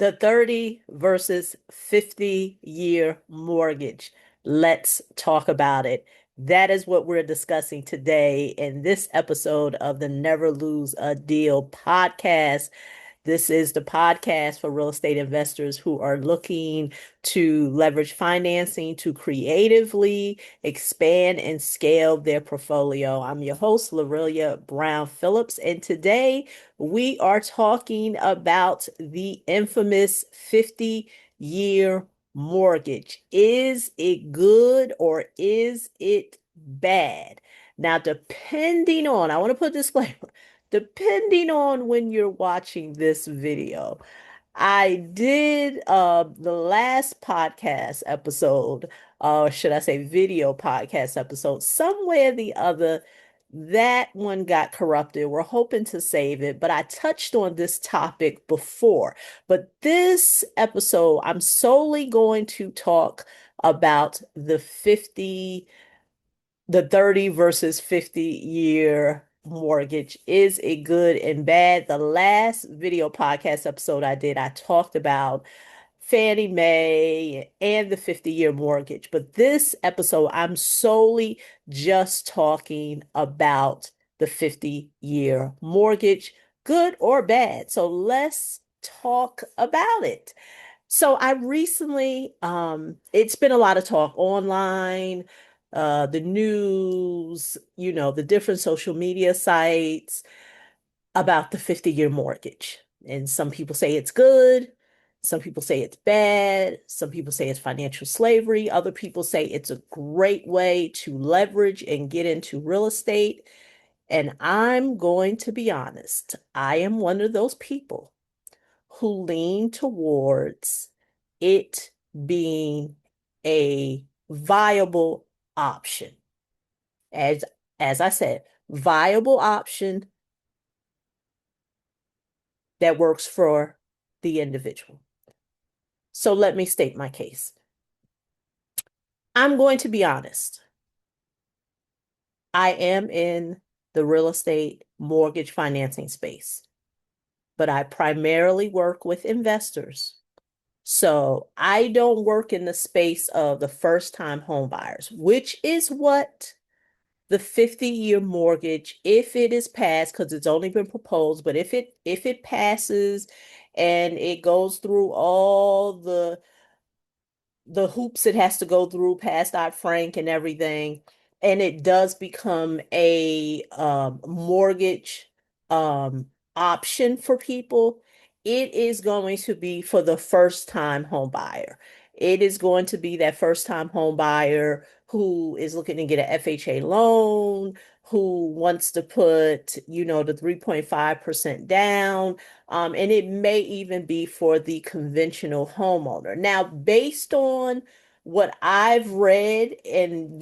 The 30 versus 50-year mortgage. Let's talk about it. That is what we're discussing today in this episode of the Never Lose a Deal podcast. This is the podcast for real estate investors who are looking to leverage financing to creatively expand and scale their portfolio. I'm your host, Lorillia Brown-Phillips, and today we are talking about the infamous 50-year mortgage. Is it good or is it bad? Now, I want to put a disclaimer. Depending on when you're watching this video, I did the last podcast episode, or should I say video podcast episode, some way or the other, that one got corrupted. We're hoping to save it, but I touched on this topic before. But this episode, I'm solely going to talk about the 30 versus 50-year mortgage. Is it good and bad? The last video podcast episode I did, I talked about Fannie Mae and the 50-year mortgage. But this episode, I'm solely just talking about the 50-year mortgage, good or bad. So let's talk about it. So I recently, it's been a lot of talk online, the news, the different social media sites about the 50-year mortgage. And some people say it's good. Some people say it's bad. Some people say it's financial slavery. Other people say it's a great way to leverage and get into real estate. And I'm going to be honest, I am one of those people who lean towards it being a viable option. As as I said, viable option that works for the individual. So let me state my case. I'm going to be honest. I am in the real estate mortgage financing space, but I primarily work with investors. So I don't work in the space of the first-time home buyers, which is what the 50-year mortgage, if it is passed, because it's only been proposed, but if it passes and it goes through all the hoops it has to go through past Dodd-Frank and everything, and it does become a mortgage um, option for people, it is going to be for the first-time home buyer. It is going to be that first-time home buyer who is looking to get an FHA loan, who wants to put, the 3.5% down, and it may even be for the conventional homeowner. Now, based on what I've read and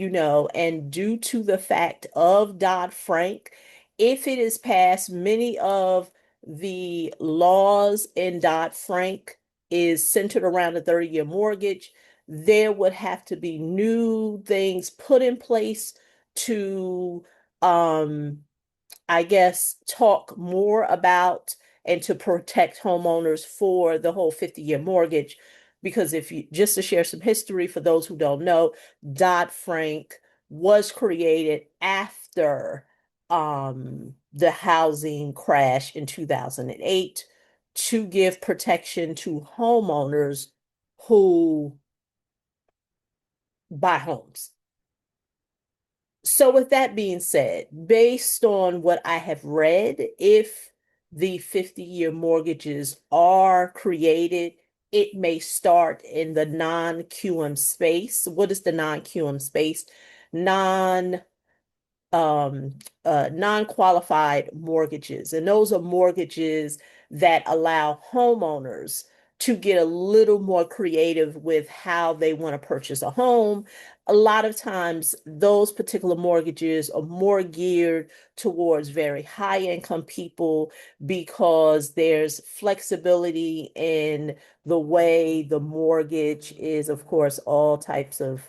due to the fact of Dodd-Frank, if it is passed, many of the laws in Dodd-Frank is centered around the 30-year mortgage. There would have to be new things put in place to, I guess, talk more about and to protect homeowners for the whole 50-year mortgage. Because if you, just to share some history for those who don't know, Dodd-Frank was created after the housing crash in 2008 to give protection to homeowners who buy homes. So with that being said, based on what I have read, if the 50-year mortgages are created, it may start in the non-QM space. What is the non-QM space? Non non-qualified mortgages. And those are mortgages that allow homeowners to get a little more creative with how they want to purchase a home. A lot of times, those particular mortgages are more geared towards very high income people because there's flexibility in the way the mortgage is. Of course, all types of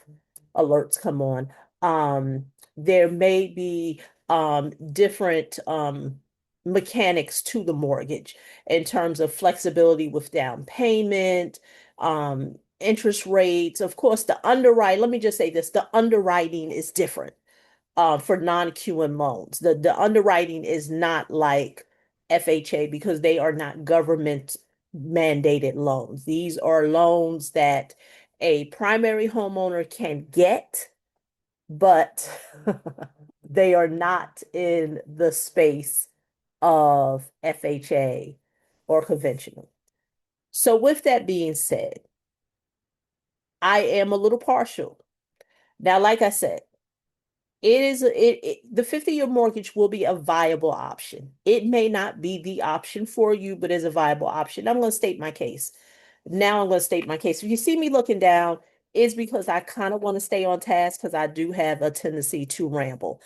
alerts come on. There may be different mechanics to the mortgage in terms of flexibility with down payment, interest rates. Of course, the underwrite, let me just say this, the underwriting is different for non-QM loans. The underwriting is not like FHA because they are not government mandated loans. These are loans that a primary homeowner can get, but they are not in the space of FHA or conventional. So with that being said, I am a little partial. Now, like I said, the 50-year mortgage will be a viable option. It may not be the option for you, but is a viable option. I'm going to state my case. Now I'm going to state my case. If you see me looking down, it's because I kind of want to stay on task because I do have a tendency to ramble.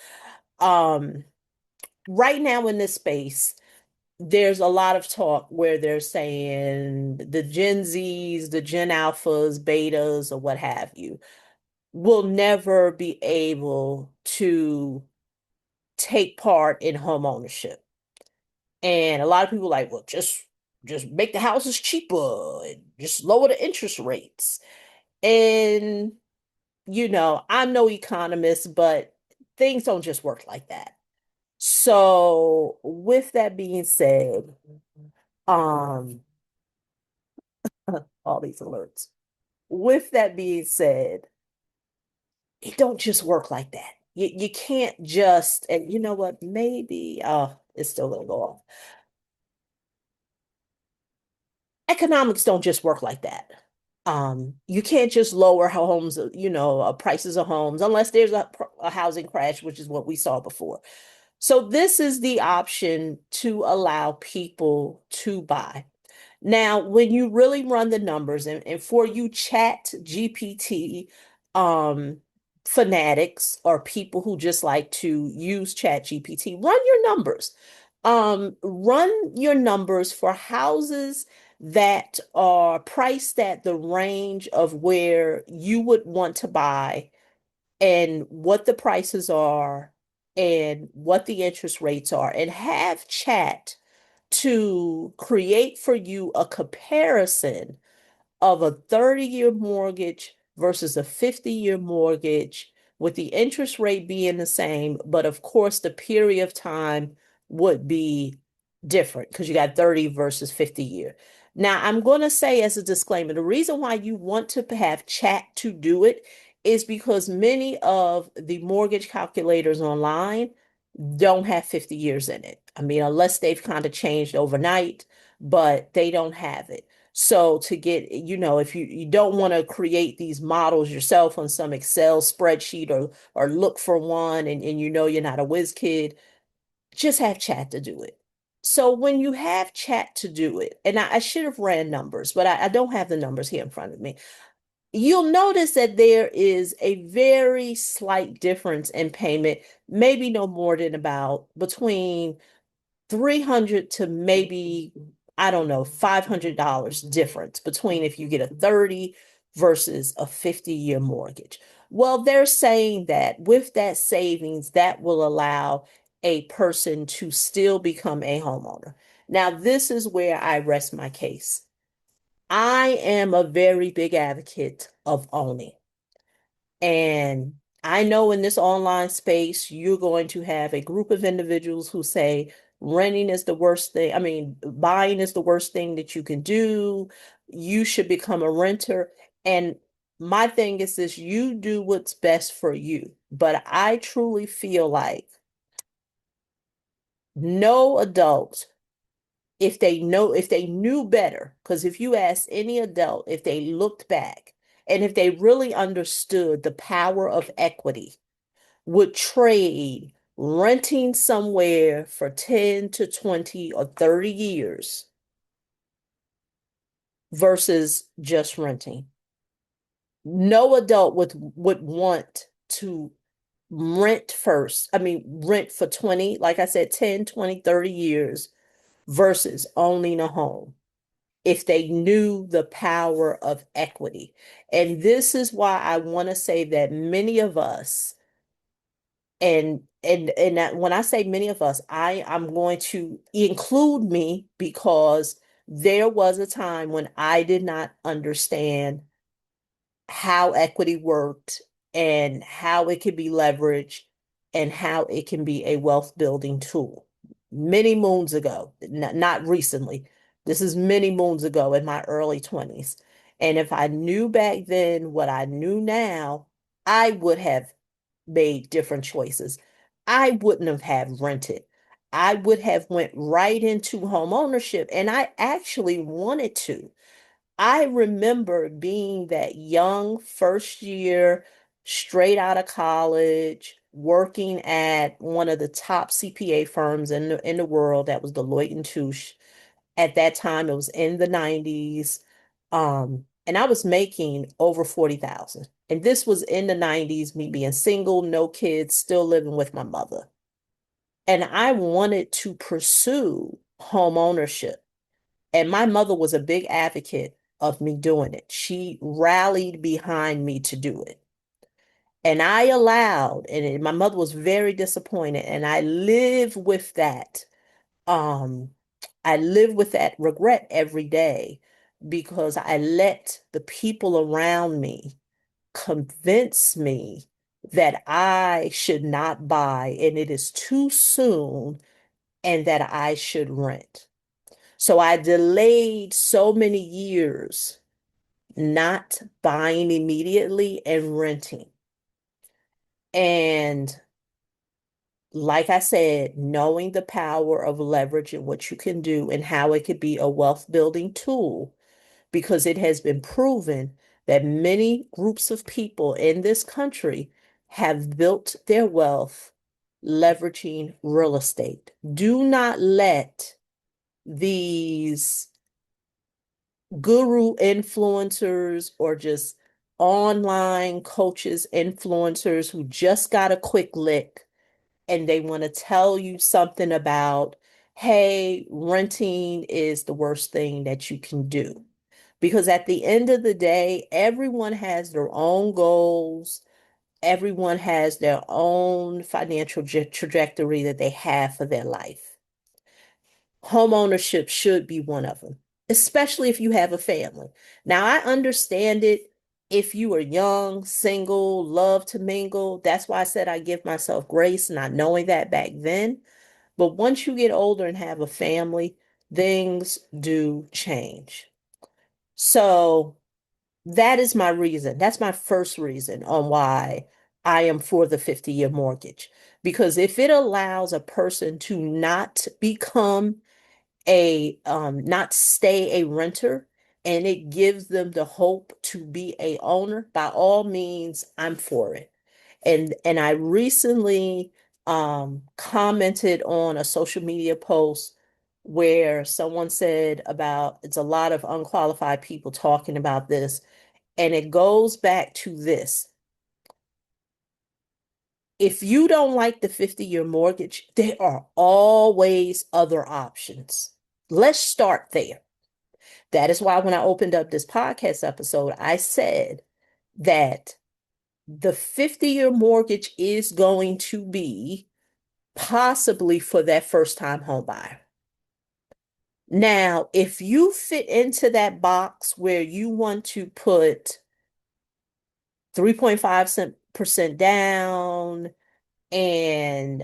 Um, right now in this space, there's a lot of talk where they're saying the Gen Zs, the Gen Alphas, betas, or what have you, will never be able to take part in home ownership. And a lot of people are like, well, just make the houses cheaper and just lower the interest rates. And I'm no economist, but things don't just work like that. So with that being said, um, all these alerts. With that being said, it don't just work like that. You can't just, and you know what, maybe, it's still gonna go off. Economics don't just work like that. You can't just lower homes, prices of homes unless there's a housing crash, which is what we saw before. So this is the option to allow people to buy. Now, when you really run the numbers, and for you chat GPT fanatics or people who just like to use chat GPT, run your numbers. Run your numbers for houses that are priced at the range of where you would want to buy and what the prices are and what the interest rates are, and have chat to create for you a comparison of a 30-year mortgage versus a 50-year mortgage, with the interest rate being the same, but of course the period of time would be different because you got 30 versus 50-year. Now, I'm going to say as a disclaimer, the reason why you want to have chat to do it is because many of the mortgage calculators online don't have 50 years in it. I mean, unless they've kind of changed overnight, but they don't have it. So to get, if you don't want to create these models yourself on some Excel spreadsheet, or look for one, and you're not a whiz kid, just have chat to do it. So when you have chat to do it, and I should have ran numbers, but I don't have the numbers here in front of me. You'll notice that there is a very slight difference in payment, maybe no more than about between 300 to maybe, I don't know, $500 difference between if you get a 30 versus a 50-year mortgage. Well, they're saying that with that savings, that will allow a person to still become a homeowner. Now, this is where I rest my case. I am a very big advocate of owning. And I know in this online space, you're going to have a group of individuals who say renting is the worst thing. I mean, buying is the worst thing that you can do. You should become a renter. And my thing is this, you do what's best for you. But I truly feel like no adult, if they knew better, because if you ask any adult, if they looked back and if they really understood the power of equity, would trade renting somewhere for 10 to 20 or 30 years versus just renting. No adult would want to rent first. I mean, rent for 20, like I said, 10, 20, 30 years versus owning a home if they knew the power of equity. And this is why I want to say that many of us, and and that, when I say many of us, I'm going to include me because there was a time when I did not understand how equity worked and how it can be leveraged and how it can be a wealth building tool. Many moons ago, not recently. This is many moons ago in my early 20s. And if I knew back then what I knew now, I would have made different choices. I wouldn't have had rented. I would have went right into home ownership, and I actually wanted to. I remember being that young first year, straight out of college, working at one of the top CPA firms in the world. That was Deloitte and Touche. At that time, it was in the 90s. And I was making over 40,000. And this was in the 90s, me being single, no kids, still living with my mother. And I wanted to pursue home ownership. And my mother was a big advocate of me doing it. She rallied behind me to do it. And I allowed, my mother was very disappointed, and I live with that. Um, I live with that regret every day because I let the people around me convince me that I should not buy and it is too soon and that I should rent. So I delayed so many years not buying immediately and renting. And like I said, knowing the power of leverage and what you can do and how it could be a wealth building tool, because it has been proven that many groups of people in this country have built their wealth leveraging real estate. Do not let these guru influencers or just online coaches, influencers who just got a quick lick and they want to tell you something about, hey, renting is the worst thing that you can do. Because at the end of the day, everyone has their own goals. Everyone has their own financial trajectory that they have for their life. Home ownership should be one of them, especially if you have a family. Now, I understand it if you are young, single, love to mingle. That's why I said I give myself grace, not knowing that back then. But once you get older and have a family, things do change. So that is my reason. That's my first reason on why I am for the 50-year mortgage. Because if it allows a person to not become not stay a renter and it gives them the hope to be a owner, by all means, I'm for it. And I recently commented on a social media post where someone said about it's a lot of unqualified people talking about this, and it goes back to this. If you don't like the 50-year mortgage, there are always other options. Let's start there. That is why when I opened up this podcast episode, I said that the 50-year mortgage is going to be possibly for that first-time home buyer. Now, if you fit into that box where you want to put 3.5% down, and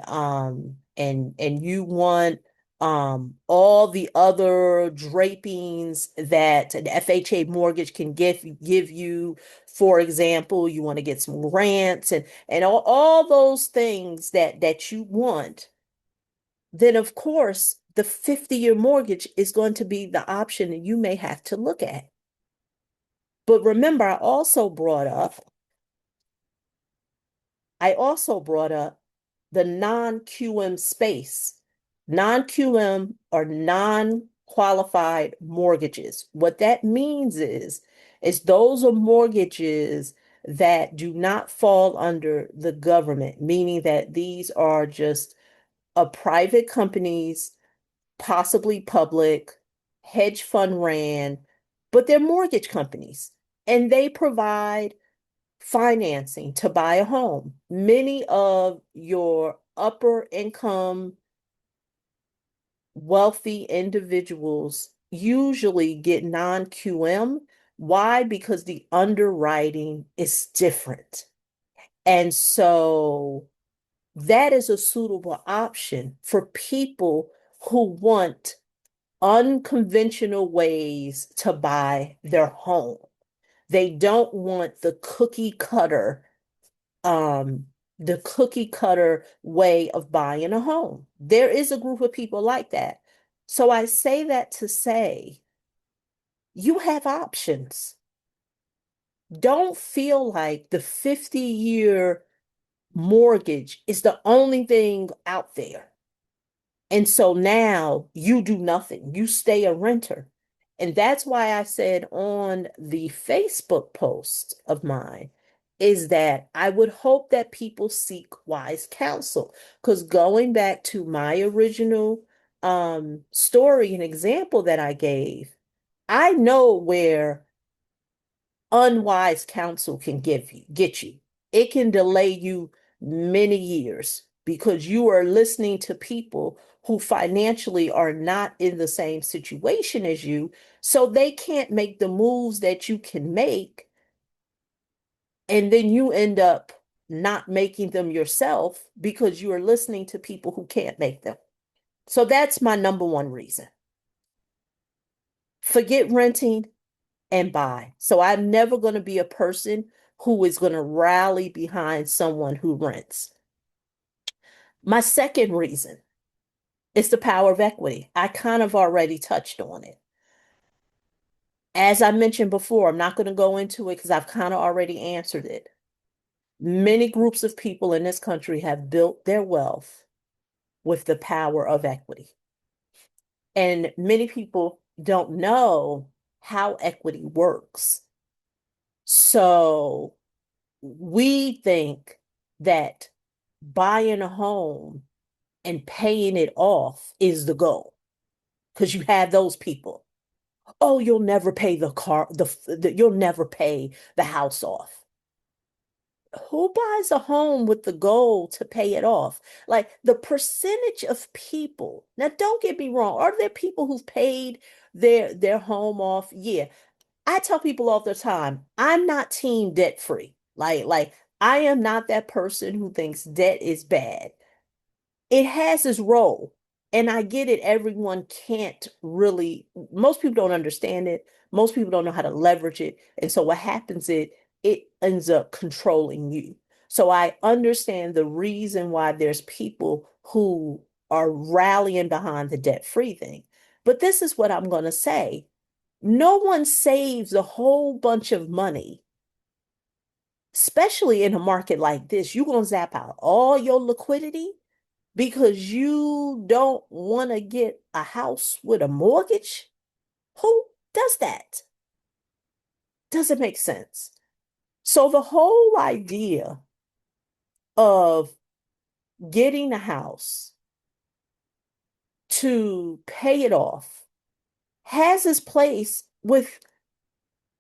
you want all the other drapings that an FHA mortgage can give you. For example, you want to get some grants and all those things that you want, then of course the 50-year mortgage is going to be the option that you may have to look at. But remember, I also brought up the non-QM space. Non-QM are non-qualified mortgages. What that means is those are mortgages that do not fall under the government, meaning that these are just private companies, possibly public, hedge fund ran, but they're mortgage companies and they provide financing to buy a home. Many of your upper income, wealthy individuals usually get non-QM. Why? Because the underwriting is different. And so that is a suitable option for people who want unconventional ways to buy their home. They don't want um, the cookie cutter way of buying a home. There is a group of people like that. So I say that to say you have options. Don't feel like the 50-year mortgage is the only thing out there. And so now you do nothing. You stay a renter. And that's why I said on the Facebook post of mine is that I would hope that people seek wise counsel. Because going back to my original story and example that I gave, I know where unwise counsel can get you. It can delay you many years because you are listening to people who financially are not in the same situation as you, so they can't make the moves that you can make, and then you end up not making them yourself because you are listening to people who can't make them. So that's my number one reason. Forget renting and buy. So I'm never going to be a person who is going to rally behind someone who rents. My second reason is the power of equity. I kind of already touched on it. As I mentioned before, I'm not going to go into it because I've kind of already answered it. Many groups of people in this country have built their wealth with the power of equity. And many people don't know how equity works. So we think that buying a home and paying it off is the goal because you have those people. Oh, you'll never pay you'll never pay the house off. Who buys a home with the goal to pay it off? Like the percentage of people. Now, don't get me wrong. Are there people who've paid their home off? Yeah. I tell people all the time, I'm not team debt free. Like I am not that person who thinks debt is bad. It has its role. And I get it. Everyone can't really, most people don't understand it. Most people don't know how to leverage it. And so what happens is it ends up controlling you. So I understand the reason why there's people who are rallying behind the debt-free thing. But this is what I'm going to say. No one saves a whole bunch of money, especially in a market like this. You're going to zap out all your liquidity because you don't want to get a house with a mortgage? Who does that? Doesn't make sense. So the whole idea of getting a house to pay it off has its place with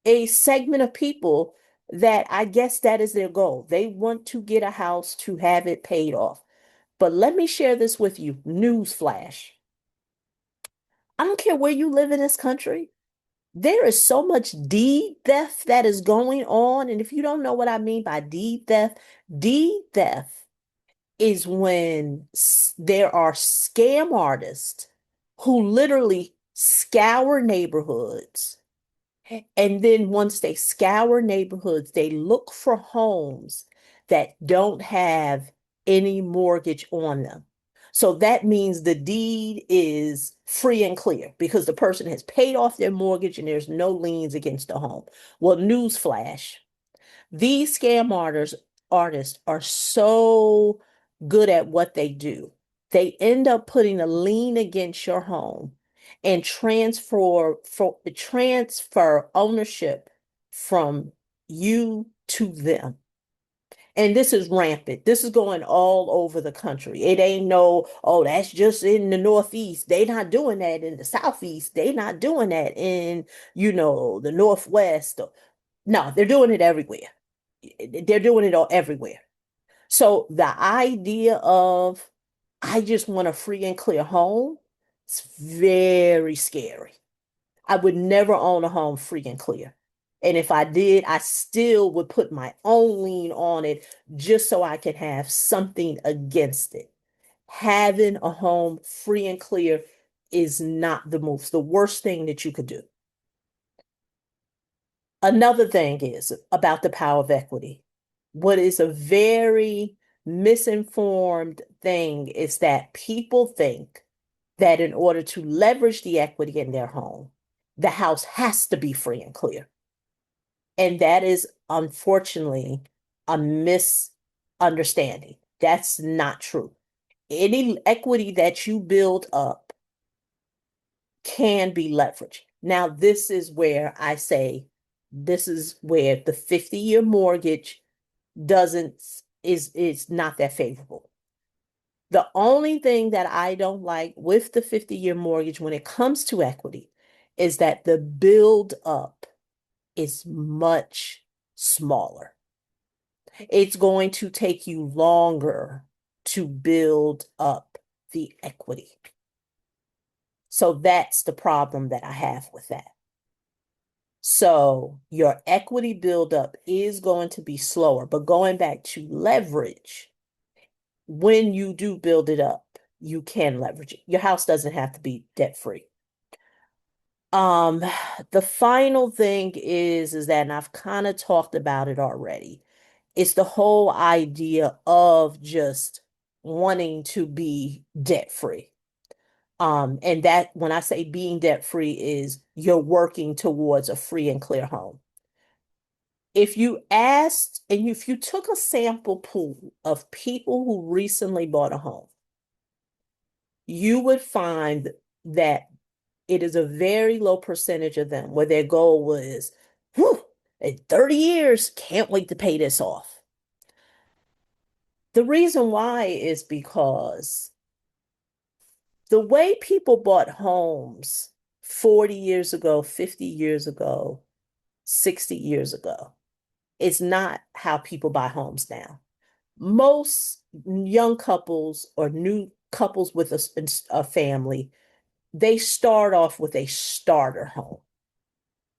a segment of people that I guess that is their goal. They want to get a house to have it paid off. But let me share this with you. Newsflash. I don't care where you live in this country. There is so much deed theft that is going on. And if you don't know what I mean by deed theft is when there are scam artists who literally scour neighborhoods. And then once they scour neighborhoods, they look for homes that don't have any mortgage on them. So that means the deed is free and clear because the person has paid off their mortgage and there's no liens against the home. Well, newsflash, these artists are so good at what they do. They end up putting a lien against your home and transfer ownership from you to them. And this is rampant. This is going all over the country. It ain't no, oh, that's just in the Northeast. They not doing that in the Southeast. They not doing that in, the Northwest. No, they're doing it everywhere. They're doing it all everywhere. So the idea of I just want a free and clear home, it's very scary. I would never own a home free and clear. And if I did, I still would put my own lien on it just so I could have something against it. Having a home free and clear is not the move. It's the worst thing that you could do. Another thing is about the power of equity. What is a very misinformed thing is that people think that in order to leverage the equity in their home, the house has to be free and clear. And that is unfortunately a misunderstanding. That's not true. Any equity that you build up can be leveraged. Now, this is where I say this is where the 50-year mortgage doesn't is not that favorable. The only thing that I don't like with the 50-year mortgage when it comes to equity is that the build up is much smaller. It's going to take you longer to build up the equity. So that's the problem that I have with that. So your equity buildup is going to be slower, but going back to leverage, when you do build it up, you can leverage it. Your house doesn't have to be debt free. Um, the final thing is that, and I've kind of talked about it already, it's the whole idea of just wanting to be debt free. And that when I say being debt free is you're working towards a free and clear home. If you asked and if you took a sample pool of people who recently bought a home, you would find that it is a very low percentage of them where their goal was, whew, in 30 years, can't wait to pay this off. The reason why is because the way people bought homes 40 years ago, 50 years ago, 60 years ago is not how people buy homes now. Most young couples or new couples with a family, they start off with a starter home.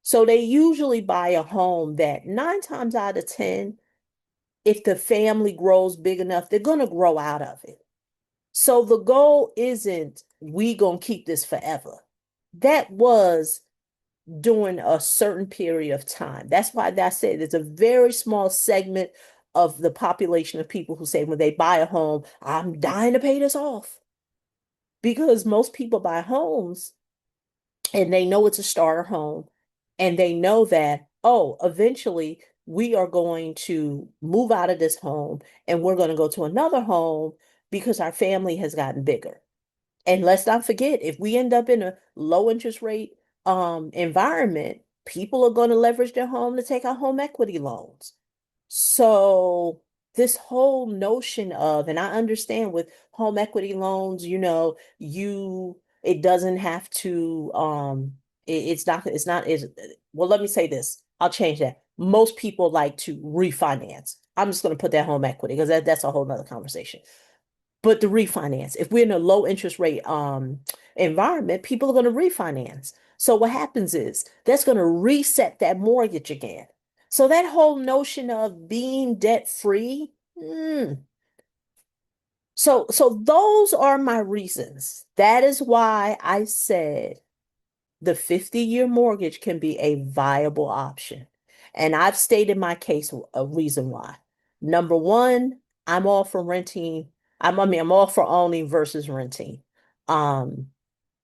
So they usually buy a home that 9 times out of 10, if the family grows big enough, they're going to grow out of it. So the goal isn't we going to keep this forever. That was during a certain period of time. That's why I said it's a very small segment of the population of people who say when they buy a home, I'm dying to pay this off. Because most people buy homes and they know it's a starter home and they know that, oh, eventually we are going to move out of this home and we're going to go to another home because our family has gotten bigger. And let's not forget, if we end up in a low interest rate environment, people are going to leverage their home to take out home equity loans. So this whole notion of, and I understand with home equity loans, it doesn't have to, well, let me say this. I'll change that. Most people like to refinance. I'm just going to put that home equity because that's a whole nother conversation. But the refinance, if we're in a low interest rate environment, people are going to refinance. So what happens is that's going to reset that mortgage again. So that whole notion of being debt free, so those are my reasons. That is why I said the 50-year mortgage can be a viable option. And I've stated my case a reason why. Number one, I'm all for renting. I'm all for owning versus renting. Um,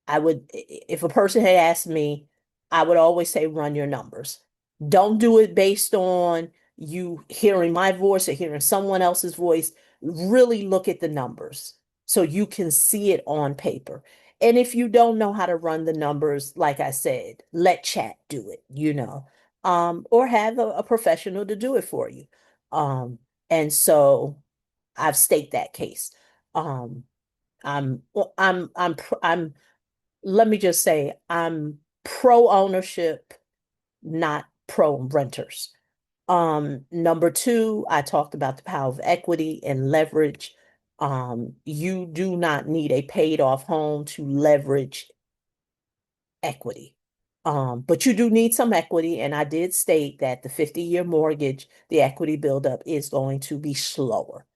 I would, if a person had asked me, I would always say run your numbers. Don't do it based on you hearing my voice or hearing someone else's voice. Really look at the numbers so you can see it on paper. And if you don't know how to run the numbers, like I said, let chat do it, or have a professional to do it for you. Um, and so I've staked that case. Um, well, let me just say, I'm pro ownership, not pro renters. Number two, I talked about the power of equity and leverage. You do not need a paid off home to leverage equity. But you do need some equity, and I did state that the 50-year mortgage, the equity buildup is going to be slower.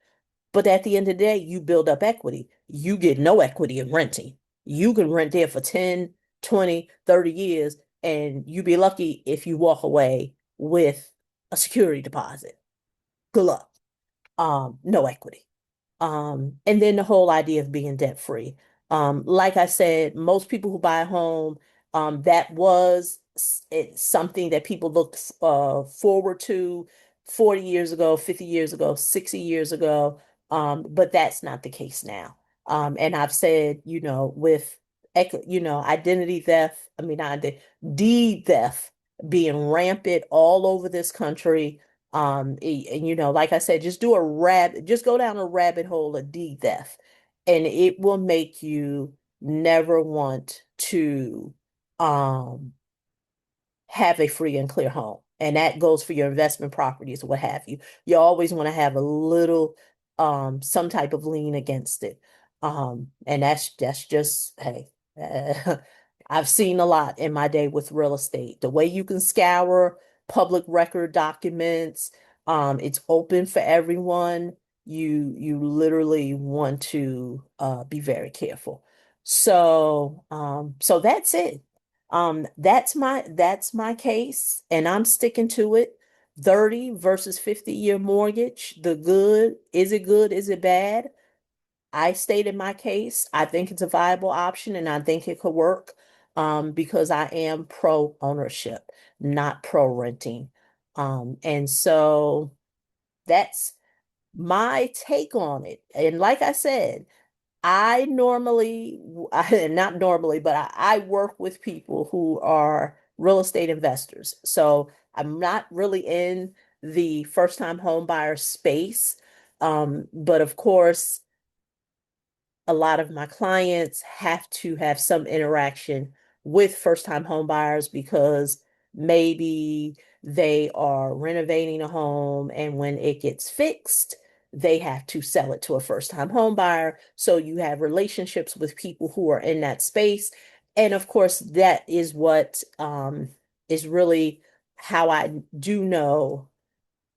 But at the end of the day, you build up equity. You get no equity in renting. You can rent there for 10, 20, 30 years, and you be lucky if you walk away with a security deposit. Good luck. No equity. And then the whole idea of being debt free. Like I said, most people who buy a home, that was it's something that people looked forward to 40 years ago, 50 years ago, 60 years ago. But that's not the case now. And I've said, with identity theft, I mean, not deed theft being rampant all over this country. And like I said, just go down a rabbit hole of deed theft, and it will make you never want to um have a free and clear home. And that goes for your investment properties, what have you. You always want to have a little some type of lien against it. And that's just hey, I've seen a lot in my day with real estate. The way you can scour public record documents, it's open for everyone. You literally want to be very careful. So that's it. That's my case, and I'm sticking to it. 30 versus 50-year mortgage. The good, is it good? Is it bad? I stated my case. I think it's a viable option and I think it could work because I am pro ownership, not pro renting. And so that's my take on it. And like I said, I normally, not normally, but I work with people who are real estate investors. So I'm not really in the first-time home buyer space. But of course, a lot of my clients have to have some interaction with first-time home buyers because maybe they are renovating a home and when it gets fixed, they have to sell it to a first-time home buyer. So you have relationships with people who are in that space. And of course, that is what is really how I do know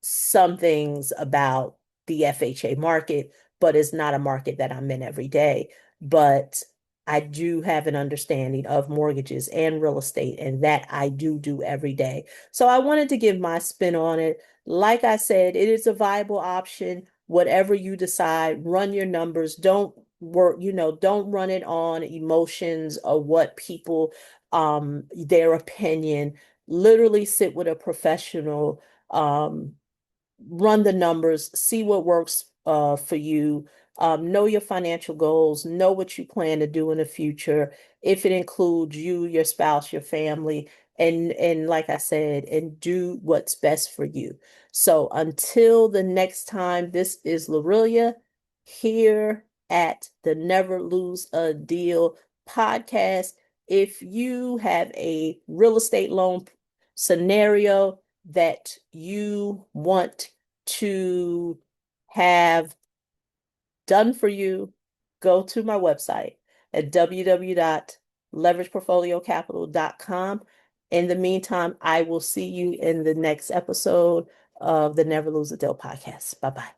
some things about the FHA market, but it's not a market that I'm in every day. But I do have an understanding of mortgages and real estate, and that I do every day. So I wanted to give my spin on it. Like I said, it is a viable option. Whatever you decide, run your numbers. Don't run it on emotions or what people, their opinion. Literally sit with a professional, run the numbers, see what works for you. Know your financial goals, know what you plan to do in the future, if it includes you, your spouse, your family, and like I said, and do what's best for you. So until the next time, this is Lorillia here at the Never Lose a Deal podcast. If you have a real estate loan scenario that you want to have done for you, go to my website at www.leverageportfoliocapital.com. In the meantime, I will see you in the next episode of the Never Lose a Deal podcast. Bye bye.